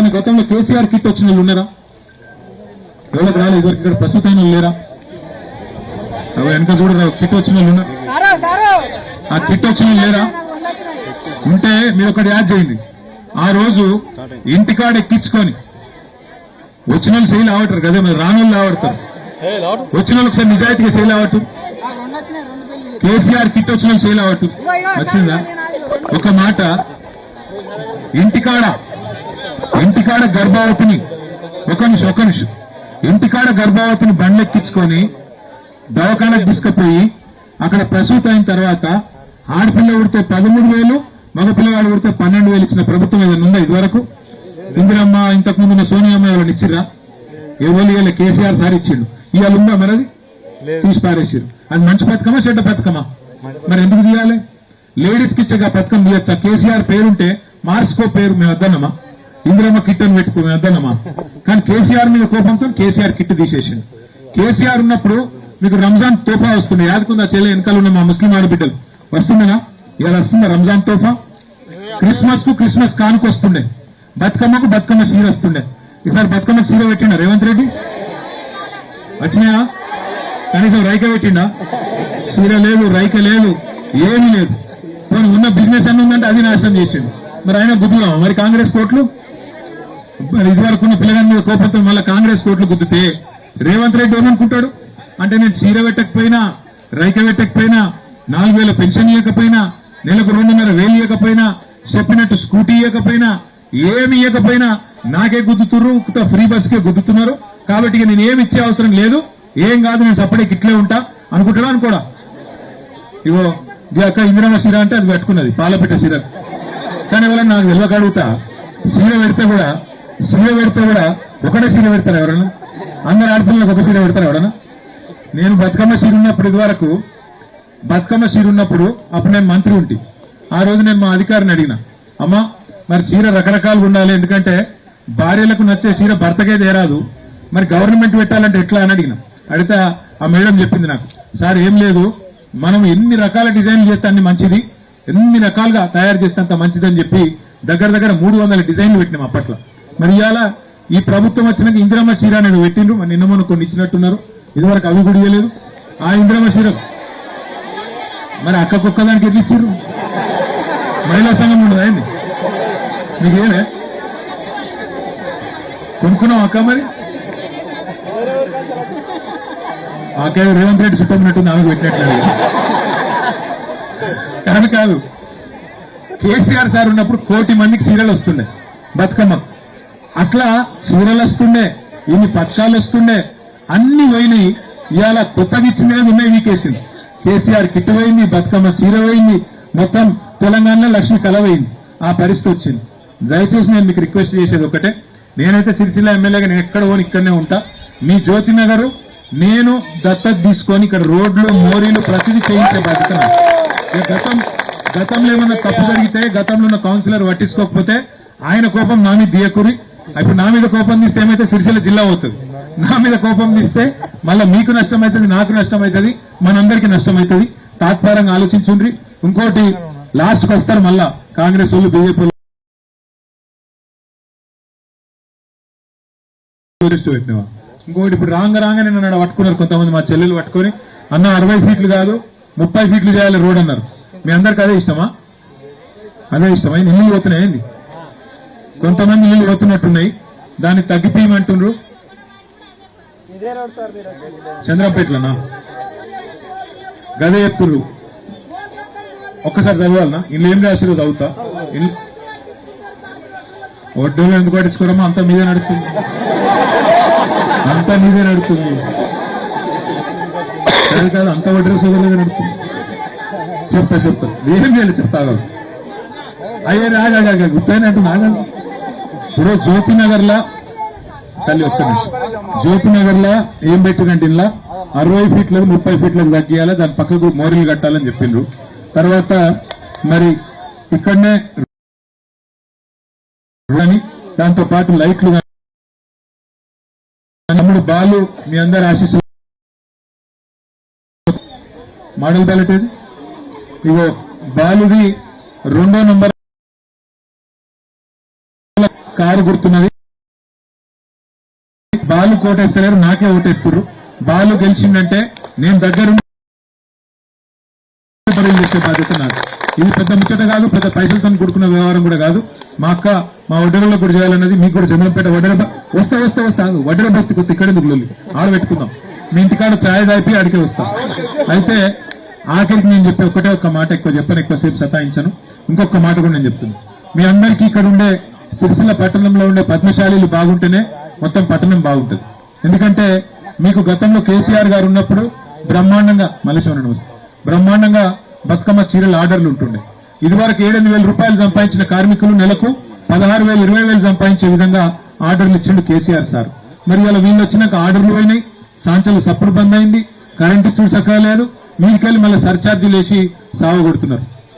ఎవరైనా గతంలో కేసీఆర్ కిట్ వచ్చిన వాళ్ళు ఉన్నారా? ఎవరికి రాలేదు ఇదివరకు ఇక్కడ ప్రస్తుతం లేరా? వెనక చూడరా కిట్ వచ్చిన వాళ్ళు ఉన్నారు? ఆ కిట్ వచ్చిన లేరా? ఉంటే మీరు ఒకటి యాడ్ చేయండి. ఆ రోజు ఇంటికాడ ఎక్కించుకొని వచ్చిన వాళ్ళు శైలి ఆవటారు కదా, మీరు రాని వాళ్ళు ఆవడతారు. వచ్చిన వాళ్ళకి సార్ నిజాయితీగా శైలి ఆవట్టు. కేసీఆర్ కిట్ వచ్చిన వాళ్ళు శైలి ఆవట్టు వచ్చిందా? ఒక మాట, ఇంటికాడ గర్భావతిని ఒక నిమిషం ఇంటికాడ గర్భావతిని బండ్లెక్కించుకొని దవాఖానకు తీసుకుపోయి అక్కడ ప్రసూతి అయిన తర్వాత ఆడపిల్ల ఉడితే 13,000, మగ పిల్లగాడు ఉడితే 12,000 ఇచ్చిన ప్రభుత్వం ఏదైనా ఉందా ఇదివరకు? ఇందిరమ్మ ఇంతకు ముందున్న సోనియమ్మ ఎవరైనా ఇచ్చిరా? ఎవరు కేసీఆర్ సార్ ఇచ్చిండు. ఇవాళ ఉందా మరది? తీసి పారేసారు. అది మంచి పథకమా చెడ్డ పథకమా? మరి ఎందుకు తీయాలి? లేడీస్ కి ఇచ్చే పథకం తీయచ్చా? కేసీఆర్ పేరుంటే మార్చుకో పేరు, మేము వద్దన్నమా? ఇందిరమ్మ కిట్ అని పెట్టుకో, మేము వద్దన్నమా? కానీ కేసీఆర్ మీద కోపంతో కేసీఆర్ కిట్ తీసేసిండు. కేసీఆర్ ఉన్నప్పుడు మీకు రంజాన్ తోఫా వస్తుండే, యాదకుందా చెల్లె వెనకాల ఉన్న మా ముస్లిం ఆడబిడ్డలు వస్తుండేనా? ఇలా వస్తుందా రంజాన్ తోఫా? క్రిస్మస్ కానుక వస్తుండే, బతుకమ్మ సీర వస్తుండే. ఈసారి బతుకమ్మకు సీర పెట్టిండా రేవంత్ రెడ్డి? వచ్చినాయా? కనీసం రైక పెట్టిండా? సీర లేదు, రైక లేదు, ఏమీ లేదు. పోనీ ఉన్న బిజినెస్ అన్ని ఉందంటే అది నాశనం చేసిండు. మరి ఆయన గుద్దుదాం మరి కాంగ్రెస్ కోట్లు? మరి ఇదివరకు ఉన్న పిల్లగాని మీద కోపంతో మళ్ళీ కాంగ్రెస్ కోట్లు గుద్దితే రేవంత్ రెడ్డి ఏమనుకుంటాడు అంటే, నేను సీర పెట్టకపోయినా, రైక పెట్టకపోయినా, 4,000 పెన్షన్ ఇవ్వకపోయినా, నెలకు 2,500 ఇవ్వకపోయినా, చెప్పినట్టు స్కూటీ ఇవ్వకపోయినా, ఏమి ఇవ్వకపోయినా నాకే గుద్దుతున్నారు, ఫ్రీ బస్ కే గుద్దుతున్నారు. కాబట్టి నేను ఏమి ఇచ్చే అవసరం లేదు, ఏం కాదు, నేను సపరేట్ ఇట్లే ఉంటా అనుకుంటాడా అనుకోడా? ఇగో అక్క ఇందిరమ్మ సీర అంటే అది పెట్టుకున్నది, పాలపిట్ట సీర. కానీ వాళ్ళ నాకు నిల్వక అడుగుతా, సీర పెడితే కూడా ఒకటే సీర పెడతారు ఎవరన్నా? అందరు ఆడపిల్లలకు ఒక సీర పెడతారు ఎవరన్నా? నేను బతుకమ్మ సీర ఉన్నప్పుడు ఇదివరకు అప్పుడు నేను మంత్రి ఉంటే ఆ రోజు నేను మా అధికారిని అడిగిన, అమ్మా మరి చీర రకరకాలుగా ఉండాలి, ఎందుకంటే భార్యలకు నచ్చే చీర భర్తకే తేరాదు, మరి గవర్నమెంట్ పెట్టాలంటే ఎట్లా అని అడిగితే ఆ మేడం చెప్పింది నాకు, సార్ ఏం లేదు, మనం ఎన్ని రకాల డిజైన్లు చేస్తే అన్ని మంచిది, ఎన్ని రకాలుగా తయారు చేస్తే అంత మంచిది అని చెప్పి దగ్గర 300 డిజైన్లు పెట్టినాం అప్పట్లో. మరి ఇవాళ ఈ ప్రభుత్వం వచ్చినాక ఇందిరమ్మ చీర అనేది పెట్టిండ్రు, మరి నిన్న మొన్న కొన్ని ఇచ్చినట్టున్నారు, ఇదివరకు అవి కూడా ఇవ్వలేదు. ఆ ఇందిరమ్మ చీర మరి అక్కకొక్కదానికి ఎట్లా ఇచ్చిర్రు? మహిళా సంఘం ఉండదు ఆయన్ని మీకేనే కొనుక్కున్నాం అక్క? మరి అక్క రేవంత్ రెడ్డి చుట్టమైనట్టుంది, ఆమెకు పెట్టినట్టు కాదు. కేసీఆర్ సార్ ఉన్నప్పుడు 1 కోటి మందికి సీరియల్ వస్తుండే బతుకమ్మ, అట్లా సీరియల్ వస్తుండే, ఇన్ని పథకాలు వస్తుండే, అన్ని పోయినాయి. ఇవాళ కొత్తగా ఇచ్చినవి ఉన్నాయి వీకేసింది. కేసీఆర్ కిట్ పోయింది, బతుకమ్మ చీర పోయింది, మొత్తం తెలంగాణలో లక్ష్మి కళ పోయింది. ఆ పరిస్థితి వచ్చింది. దయచేసి నేను మీకు రిక్వెస్ట్ చేసేది ఒకటే, నేనైతే సిరిసిల్ల ఎమ్మెల్యేగా నేను ఎక్కడ పోని ఇక్కడనే ఉంటా. మీ జ్యోతి నగర్ నేను దత్తత తీసుకొని ఇక్కడ రోడ్లు మోరీలు ప్రతిదీ చేయించే బాధ్యత. గతంలో ఏమన్నా తప్పు జరిగితే గతంలో ఉన్న కౌన్సిలర్ పట్టించుకోకపోతే ఆయన కోపం నా మీద దియకూరి. ఇప్పుడు నా మీద కోపం తీస్తే ఏమైతే సిరిసిల్ల జిల్లా అవుతుంది, నా మీద కోపం తీస్తే మళ్ళీ మీకు నష్టం అవుతుంది, నాకు నష్టం అవుతుంది, మనందరికీ నష్టం అవుతుంది. తాత్పరంగా ఆలోచించుండ్రి. ఇంకోటి లాస్ట్కి వస్తారు మళ్ళా కాంగ్రెస్ వాళ్ళు, బీజేపీ పెట్టినవా. ఇంకోటి ఇప్పుడు రాగానే నన్ను పట్టుకున్నారు కొంతమంది, మా చెల్లెలు పట్టుకొని, అన్న 60 ఫీట్లు కాదు 30 ఫీట్లు చేయాలి రోడ్ అన్నారు. మీ అందరికి అదే ఇష్టమా? ఇల్లు పోతున్నాయండి, కొంతమంది ఇల్లు పోతున్నట్టున్నాయి, దాన్ని తగ్గిపోయమంటుండ్రు. చంద్రపేటలోనా గదే చెప్తున్నారు. ఒక్కసారి చదవాలనా? ఇల్లు ఏం రాసిరో చదువుతా. ఒడ్డోళ్ళు ఎందుకు పట్టించుకోరమ్మా? అంతా మీదే నడుస్తుంది. కాదు అంత వడ్డీ సోదరులుగా నడుతుంది. చెప్తా ఏం చేయాలి చెప్తా. అయ్యే రాగా గుర్తాయినట్టు నాగా. ఇప్పుడు జ్యోతినగర్లా తల్లి ఒక్క నిమిషం, జ్యోతినగర్లా ఏం పెట్టిందంటే ఇలా 60 ఫీట్లకు 30 ఫీట్లకు తగ్గియాలి, దాని పక్కకు మోరీలు కట్టాలని చెప్పిండ్రు. తర్వాత మరి ఇక్కడనే దాంతో పాటు లైట్లు, తమ్ముడు బాలు మీ అందరి ఆశీస్సులు, మోడల్ బ్యాలెట్ ఏది? ఇగో బాలుది 2వ నంబర్ కారు గుర్తున్నది. బాలు కోటేస్తలేరు, నాకే ఓటేస్తారు. బాలు గెలిచిందంటే నేను దగ్గరుండి చేసే బాధ్యత నాకు. ఇది పెద్ద ముచ్చట కాదు, పెద్ద పైసలతో కూడుకున్న వ్యవహారం కూడా కాదు. మా అక్క మా వడ్డెరలో కూడా చేయాలన్నది. మీకు కూడా జమలంపేట వస్తా వడ్డెర బస్తీ కొత్త ఇక్కడ ఎందుకు ఆడబెట్టుకుందాం. మీ ఇంటికాడ ఛాయ్ దాపి అడిగే వస్తాం. అయితే ఆఖరికి నేను చెప్పే ఒకటే ఒక్క మాట, ఎక్కువ చెప్పాను, ఎక్కువసేపు సతాయించాను. ఇంకొక మాట కూడా నేను చెప్తున్నాను. మీ అందరికీ ఇక్కడ ఉండే సిరిసిల్ల పట్టణంలో ఉండే పద్మశాలీలు బాగుంటేనే మొత్తం పట్టణం బాగుంటుంది. ఎందుకంటే మీకు గతంలో కేసీఆర్ గారు ఉన్నప్పుడు బ్రహ్మాండంగా మలేశ్వరం వస్తుంది, బ్రహ్మాండంగా బతుకమ్మ చీరల ఆర్డర్లు ఉంటుండే. ఇదివరకు 7,000 రూపాయలు సంపాదించిన కార్మికులు నెలకు 16,000 20,000 సంపాదించే విధంగా ఆర్డర్లు ఇచ్చిండు కేసీఆర్ సార్. మరి వాళ్ళ వీళ్ళు వచ్చినాక ఆర్డర్లు పోయినాయి, సాంచలు సప్పుడు బంద్ అయింది, కరెంటు చూడు సక్కలేదు, మీరికెళ్ళి మళ్ళీ సర్ఛార్జీలు వేసి సావ కొడుతున్నారు.